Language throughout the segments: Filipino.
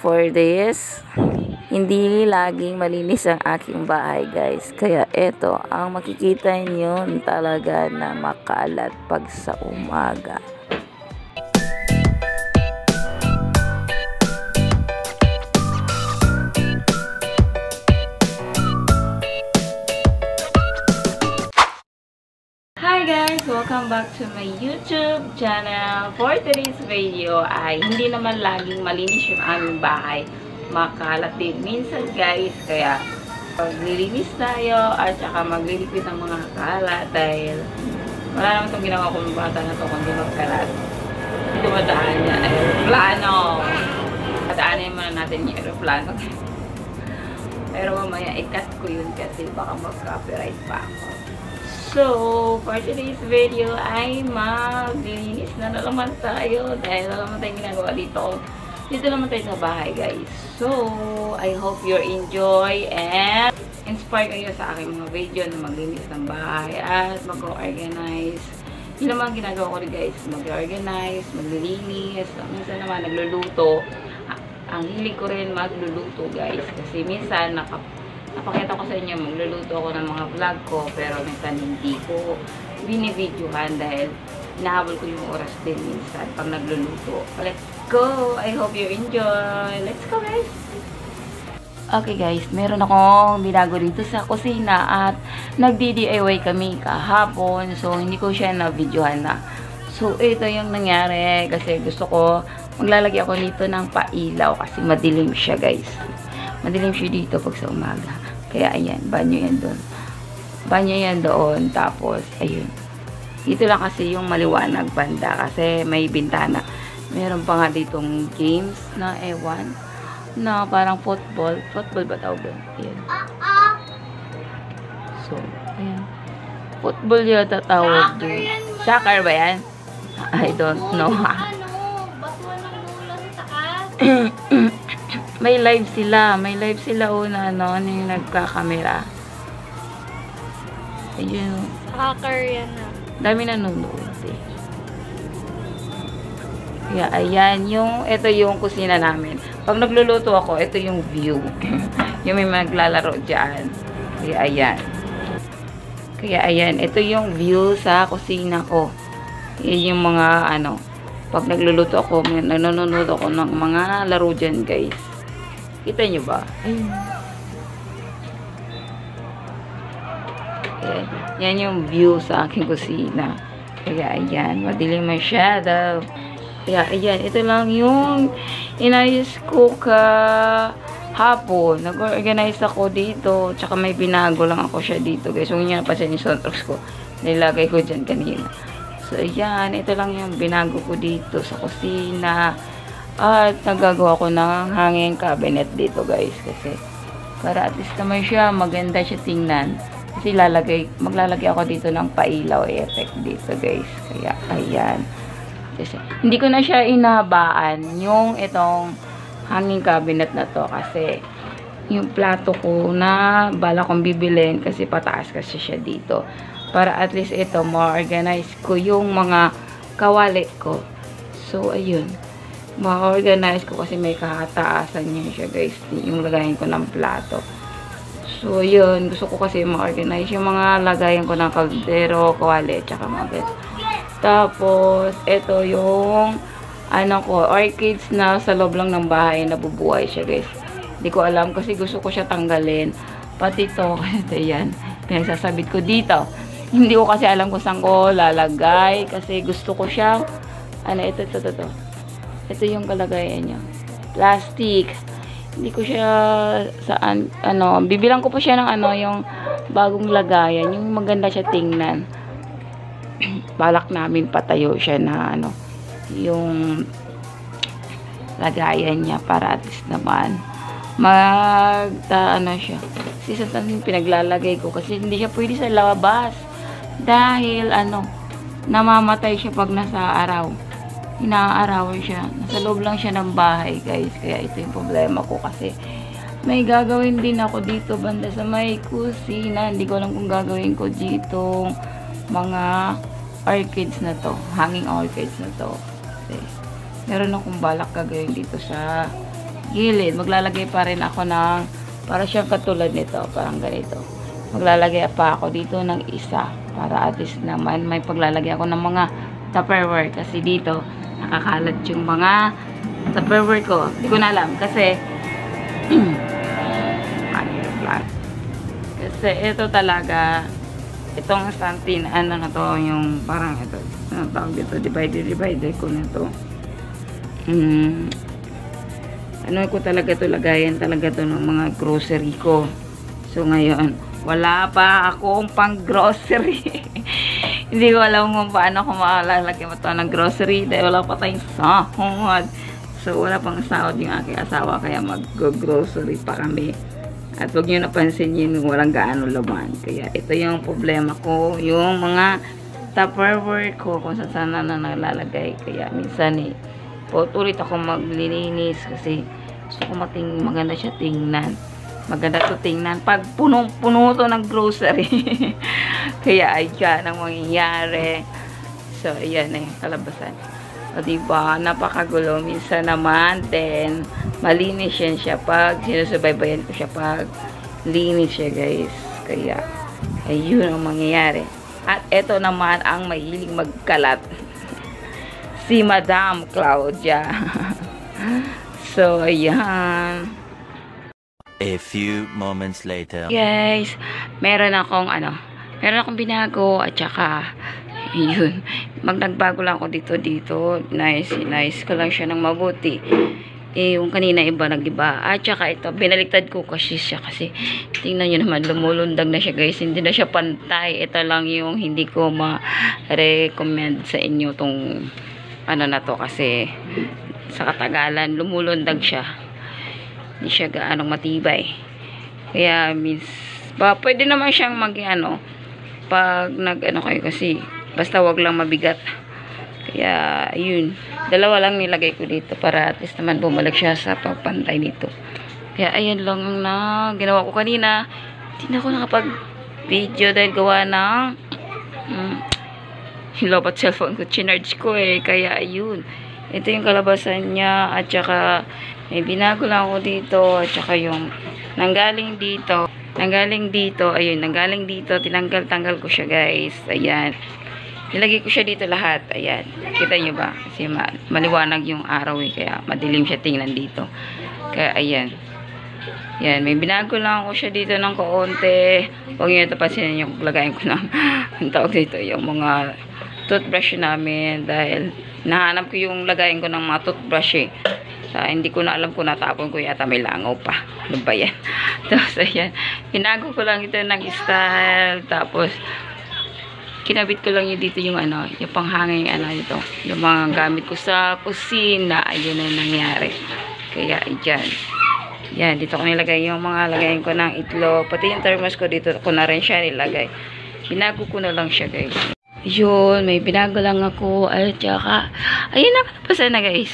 for this, hindi laging malinis ang aking bahay guys. Kaya ito, ang makikita nyo talaga na makalat pag sa umaga. Hi guys! Welcome back to my YouTube channel. For today's video ay hindi naman laging malinis yung aming bahay. Makalat din minsan guys. Kaya maglilinis tayo at saka maglilipid ng mga kalat dahil wala naman itong ginawa kong bata na ito kundi magkalat. Ito madaan niya. Aeroplano! Madaanin muna natin yung aeroplano. Pero mamaya i-cut ko yun kasi baka mag-copyright pa ako. So, for today's video ay maglilinis na naman tayo dahil wala naman tayong ginagawa dito. Dito naman tayo sa bahay guys. So, I hope you enjoy and inspire kayo sa aking mga video na maglinis ng bahay at mag-organize. Yun naman ginagawa ko rin guys. Mag-organize, maglilinis, minsan naman nagluluto. Ang hilig ko rin magluluto guys kasi minsan napakita ko sa inyo, magluluto ako ng mga vlog ko, pero minsan hindi ko binibidyohan dahil inahabol ko yung oras din minsan pag nagluluto. Let's go! I hope you enjoy! Let's go guys! Okay guys, meron akong binago dito sa kusina at nagdi-DIY kami kahapon, so hindi ko siya na-videohan na. So ito yung nangyari kasi gusto ko, maglalagay ako dito ng pailaw kasi madilim siya guys. Madilim siya dito pag sa umaga. Kaya ayan, banyo yan doon. Banyo yan doon. Tapos, ayun. Dito lang kasi yung maliwanag banda kasi may bintana. Meron pa nga ditong games na ewan. Na parang football. Football ba tawag doon? Ayan. So, ayan. Football yata tawag doon. Soccer ba yan? I don't know. Batuan ng mula sa taas. May live sila. May live sila na ano yung nagkakamera. Ayun. Hacker yan na. Dami nanonood eh. Kaya ayan, ito yung kusina namin. Pag nagluluto ako, ito yung view. Yung may maglalaro dyan. Kaya ayan. Kaya ayan, ito yung view sa kusina ko. Yan yung mga pag nagluluto ako, nanonood ako ng mga laro dyan guys. Kita nyo ba? Ayun. Okay. Yan yung view sa aking kusina. Kaya ayan, madilim masyado. Kaya ayan, ito lang yung inayos ko hapon. Nag-organize ako dito. Tsaka may binago lang ako siya dito guys. Huwag nyo napansin yung suntrox ko. Nilagay ko dyan kanina. So ayan, ito lang yung binago ko dito sa kusina. At nagagawa ko ng hanging cabinet dito guys kasi para at least naman siya maganda siya tingnan kasi maglalagay ako dito ng pailaw effect dito guys. Kaya ayan kasi, hindi ko na siya inabaan yung itong hanging cabinet na to kasi yung plato ko na bala kong bibilin kasi pataas kasi siya dito para at least ito ma-organize ko yung mga kawali ko. So ayun, ma-organize ko kasi may kahataasan niya siya guys, yung lagayin ko ng plato. So yun, gusto ko kasi ma-organize yung mga lagayan ko ng kaldero, kawali, tsaka mga guys. Tapos ito yung orchids na sa loob lang ng bahay nabubuhay siya guys. Hindi ko alam kasi gusto ko siya tanggalin. Pati ito, ito yan, pinagsasabit ko dito. Hindi ko kasi alam kung saan ko lalagay kasi gusto ko siya ito. Ito yung kalagayan niya. Plastic. Hindi ko siya saan, bibilang ko pa siya ng yung bagong lagayan. Yung maganda siya tingnan. Balak namin patayo siya na yung lagayan niya para at least naman siya. Kasi sa yung pinaglalagay ko kasi hindi siya pwede sa labas. Dahil namamatay siya pag nasa araw. Inaarawan siya. Nasa loob lang siya ng bahay, guys. Kaya ito yung problema ko kasi may gagawin din ako dito banda sa may kusina. Hindi ko alam kung gagawin ko dito mga orchids na to. Hanging orchids na to. Kasi meron akong balak gagawin dito sa gilid, maglalagay pa rin ako ng, para siyang katulad nito, parang ganito. Maglalagay pa ako dito ng isa, para at least naman may paglalagay ako ng mga Tupperware. Kasi dito, nakakalat yung mga Tupperware ko. Hindi ko na alam, kasi, kasi ito talaga, itong stantin, ano na to, yung parang ito, ano tawag dito, divider ko na to. Ano ko talaga to, lagayan talaga to ng mga grocery ko. So ngayon, wala pa akong pang grocery. Hindi ko alam kung paano ko makalalagyan mo to ng grocery dahil wala pa tayong sahod. So wala pang sahod yung aking asawa, kaya mag-grocery pa kami. At huwag nyo napansin yun, walang gaano laman. Kaya ito yung problema ko, yung mga Tupperware ko kung saan na nalalagay. Kaya minsan ulit ako maglilinis kasi gusto ko maganda siya tingnan. Maganda to tingnan pag puno to ng grocery. Kaya ayan ang mangyayari. So ayan kalabasan. O diba, napakagulo. Minsan naman then malinis yan siya pag sinusubaybayan ko siya pag linis siya, guys. Kaya ayun ang mangyayari. At eto naman ang mahilig magkalat. Si Madam Claudia. So ayan. A few moments later. Guys, meron akong binago at saka yun, nagbago lang ako dito. Nice ko lang siya ng mabuti. Yung kanina iba nag-iba. At saka ito, binaliktad ko kasi siya kasi tingnan nyo naman, lumulundag na siya, guys. Hindi na siya pantay. Ito lang yung hindi ko ma-recommend sa inyo tong na to kasi sa katagalan, lumulundag siya. Hindi siya gaanong matibay. Kaya pwede naman siyang pag kayo kasi basta wag lang mabigat. Kaya ayun, dalawa lang nilagay ko dito para at least naman bumalik siya sa pagpantay nito. Kaya ayan lang na ginawa ko kanina. Hindi na ako nakapag video dahil gawa ng lobat cellphone ko, chinarge ko kaya ayun, ito yung kalabasan niya. At saka may binago lang ako dito. At saka yung nanggaling dito, ayun, nanggaling dito, tinanggal ko siya, guys. Ayan, nilagay ko siya dito lahat. Ayan, kita nyo ba? Kasi maliwanag yung araw kaya madilim siya tingnan dito. Kaya ayan, yan, may binago lang ako siya dito ng kaunti. Huwag nyo tapasin yung lagayin ko ng ang tawag dito, yung mga toothbrush namin, dahil nahanap ko yung lagayin ko ng mga toothbrush hindi ko na alam kung natapon ko, yata may langaw pa. Ano ba yan? Tapos ayan, binago ko lang ito ng style. Tapos kinabit ko lang dito yung yung panghanging ito, yung mga gamit ko sa kusina. Ayun na nangyari. Kaya ayan, yan, dito ko nilagay yung mga lagayin ko ng itlog, pati yung thermos ko dito ko na rin siya nilagay. Binago ko na lang siya, guys. Yun, may binago lang ako. At saka ayun, nakapasa na, guys.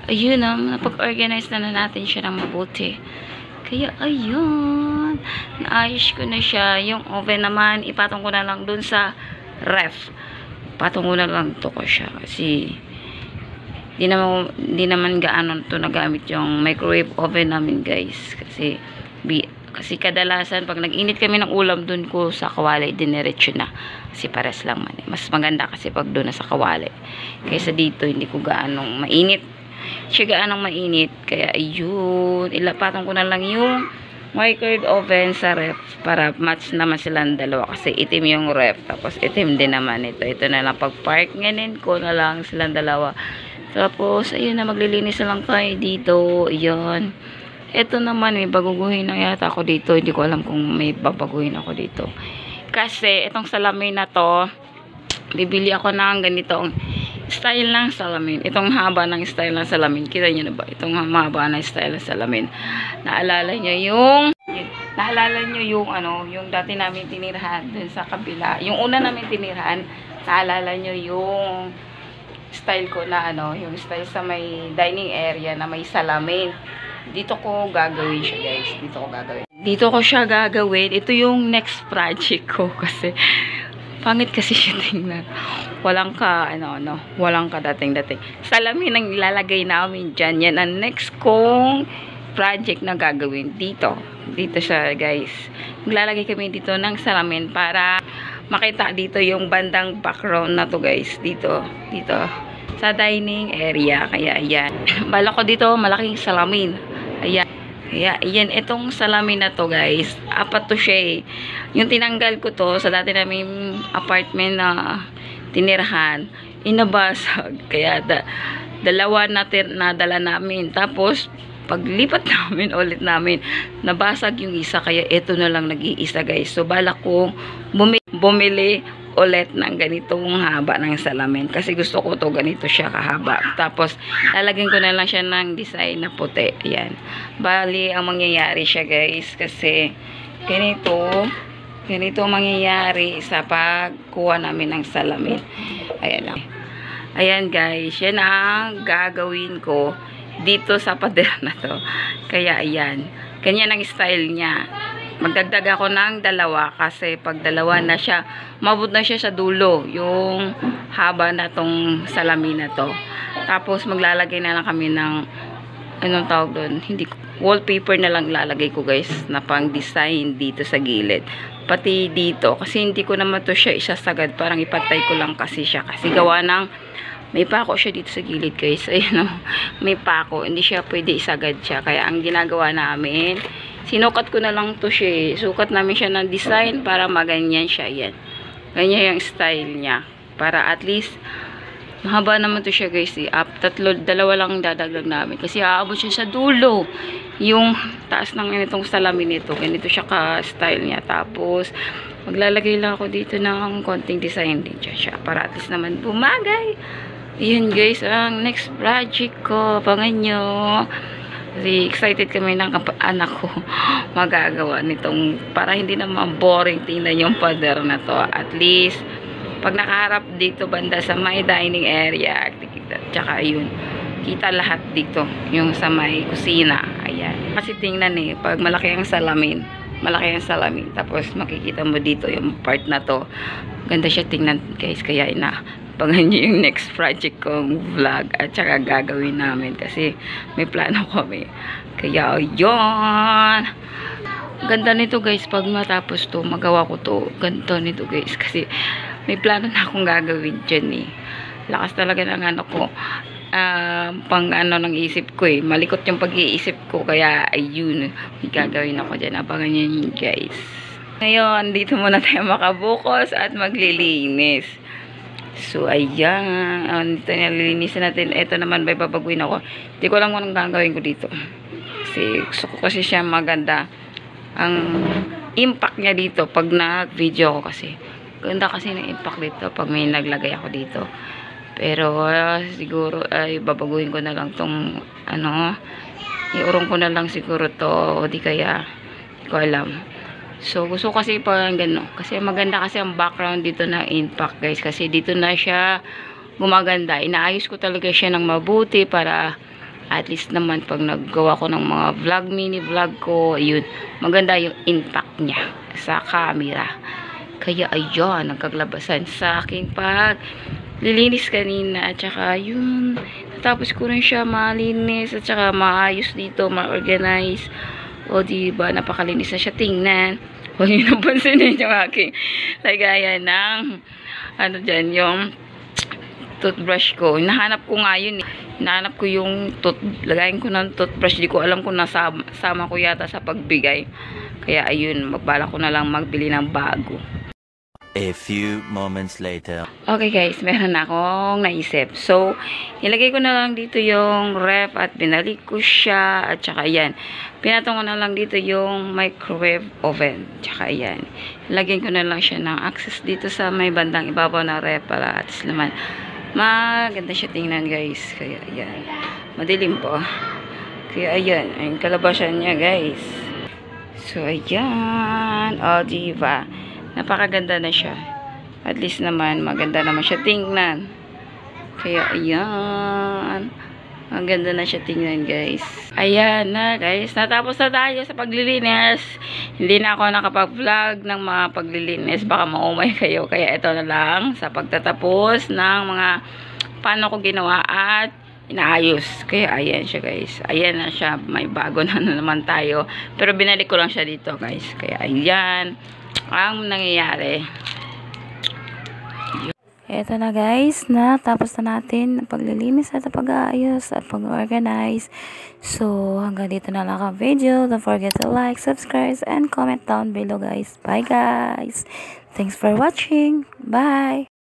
Ayun napag-organize na natin siya ng mabuti. Kaya ayun, naayos ko na siya. Yung oven naman, ipatong ko na lang dun sa ref. Patong ko na lang to ko siya kasi di naman gaano to nagamit yung microwave oven namin, guys. Kasi kadalasan pag nag-init kami ng ulam dun ko sa kawali, diniretso na. Kasi pares lang man. Mas maganda kasi pag doon na sa kawali. Kaysa dito, hindi ko gaanong mainit. Siya gaanong mainit. Kaya ayun, ilapatan ko na lang yung microwave oven sa ref para match naman silang dalawa. Kasi itim yung ref. Tapos itim din naman ito. Ito na lang pag-park ngayon ko na lang silang dalawa. Tapos ayun na, maglilinis na lang tayo dito. Ayun. Ito naman, may baguguhin na yata ako dito. Hindi ko alam kung may babaguhin ako dito. Kasi, itong salamin na to, bibili ako ng ganitong style ng salamin. Itong haba ng style ng salamin. Kita nyo na ba? Itong haba ng style ng salamin. Naalala nyo yung yung dati namin tinirahan dun sa kabila. Yung una namin tinirahan, naalala nyo yung style ko na yung style sa may dining area na may salamin. Dito ko gagawin siya, guys. Dito ko siya gagawin. Ito yung next project ko kasi Pangit kasi siya tingnan. Walang walang kadating-dating. Salamin ang ilalagay namin dyan. Yan ang next kong project na gagawin dito. Dito siya, guys. Maglalagay kami dito ng salamin para makita dito yung bandang background na to, guys. Dito sa dining area. Kaya ayan. Bala ko dito malaking salamin. Ayan. Kaya, ayan, itong salamin na to, guys, apat to siya eh. Yung tinanggal ko to sa dati naming apartment na tinirahan, inabasag. Kaya, dalawa na dala namin. Tapos, paglipat namin, ulit namin, nabasag yung isa. Kaya, ito na lang nag-iisa, guys. So, balak ko bumili ulit ng ganitong haba ng salamin. Kasi gusto ko to ganito siya kahaba. Tapos, lalagyan ko na lang siya ng design na puti. Ayan. Bali, ang mangyayari siya, guys. Kasi, ganito mangyayari sa pagkuha namin ng salamin. Ayan lang. Ayan, guys. Yan ang gagawin ko dito sa pader na to. Kaya, ayan. Ganyan ang style niya. Magdagdag ako ng dalawa kasi pag dalawa na siya, mabot na siya sa dulo yung haba na tong salamin na to. Tapos maglalagay na lang kami ng anong tawag doon, hindi wallpaper na lang lalagay ko, guys, na pang design dito sa gilid. Pati dito kasi hindi ko naman to siya isasagad, parang ipatay ko lang kasi siya kasi gawa ng may pako siya dito sa gilid, guys. Ayun, may pako, hindi siya pwede isagad siya. Kaya ang ginagawa namin, sinukat ko na lang to siya. Sukat namin siya ng design para maganyan siya. Yan. Ganyan yung style niya. Para at least, mahaba naman to siya, guys. Dalawa lang dadagdag namin. Kasi aabot siya sa dulo. Yung taas ng itong salamin nito. Ganito siya ka-style niya. Tapos, maglalagay lang ako dito ng konting design din siya. Para at least naman bumagay. Ayan, guys. Ang next project ko. Abangan nyo. Kasi excited kami ng anak ko magagawa nitong para hindi naman boring tingnan yung pader na to. At least, pag nakaharap dito banda sa may dining area, tsaka yun, kita lahat dito. Yung sa may kusina. Ayan. Kasi tingnan eh, pag malaki ang salamin, tapos makikita mo dito yung part na to. Ganda siya tingnan, guys. Kaya abangan nyo yung next project kong vlog at saka gagawin namin kasi may plano kami. Kaya yun, ganda nito, guys. Pag matapos to, magawa ko to, ganito nito, guys, kasi may plano na akong gagawin dyan eh. Lakas talaga ng ano ko, pang ano ng isip ko eh, malikot yung pag-iisip ko, kaya ayun, may gagawin ako dyan. Abangan nyo yun, guys. Ngayon, dito muna tayo makabukos at maglilinis. So, ayan. Dito nalilinisan natin. Ito naman, may babaguhin ako. Hindi ko lang kung anong gagawin ko dito. Kasi, gusto ko kasi siya maganda. Ang impact niya dito pag nag-video ako kasi. Ganda kasi ng impact dito pag may naglagay ako dito. Pero, siguro, ay babaguhin ko na lang tong, iurong ko na lang siguro to. O di kaya, hindi ko alam. So, gusto kasi parang gano'n. Kasi maganda kasi ang background dito na impact, guys. Kasi dito na siya gumaganda. Inaayos ko talaga siya ng mabuti para at least naman pag naggawa ko ng mga vlog, mini vlog ko, ayun, maganda yung impact niya sa camera. Kaya ayun, nagkaglabasan sa aking pag lilinis kanina. At saka yun, tapos ko rin siya malinis at saka maayos dito, ma-organize. O diba, napakalinis na siya tingnan. Huwag nyo napansin din yung aking lagayan ng dyan, yung toothbrush ko. Hinahanap ko nga yun eh. Hinahanap ko yung lagayin ko ng toothbrush. Di ko alam kung nasama ko yata sa pagbigay. Kaya ayun, magbala ko na lang magbili ng bago. A few moments later. Okay, guys, meron na akong naisip. So, ilagay ko na lang dito yung ref at binalik ko siya. At saka yan, pinatong ko na lang dito yung microwave oven. Tsaka yan, ilagay ko na lang siya ng access dito sa may bandang ibabaw ng ref para at least naman maganda siya tingnan, guys. Kaya yan, madilim po. Kaya ayan, yung kalabasan niya, guys. So, ayan. O, diba? Napakaganda na siya. At least naman, maganda naman siya tingnan. Kaya, ayan. Ang ganda na siya tingnan, guys. Ayan na, guys. Natapos na tayo sa paglilinis. Hindi na ako nakapag-vlog ng mga paglilinis. Baka maumay kayo. Kaya ito na lang sa pagtatapos ng mga paano ko ginawa at inaayos. Kaya ayan siya, guys. Ayan na siya. May bago na naman tayo. Pero binalik ko lang siya dito, guys. Kaya ayan ang nangyayari. Eto na, guys, na tapos na natin ang paglilinis at pag-aayos at pag-organize. So, hanggang dito na lang ang video. Don't forget to like, subscribe, and comment down below, guys. Bye, guys. Thanks for watching. Bye.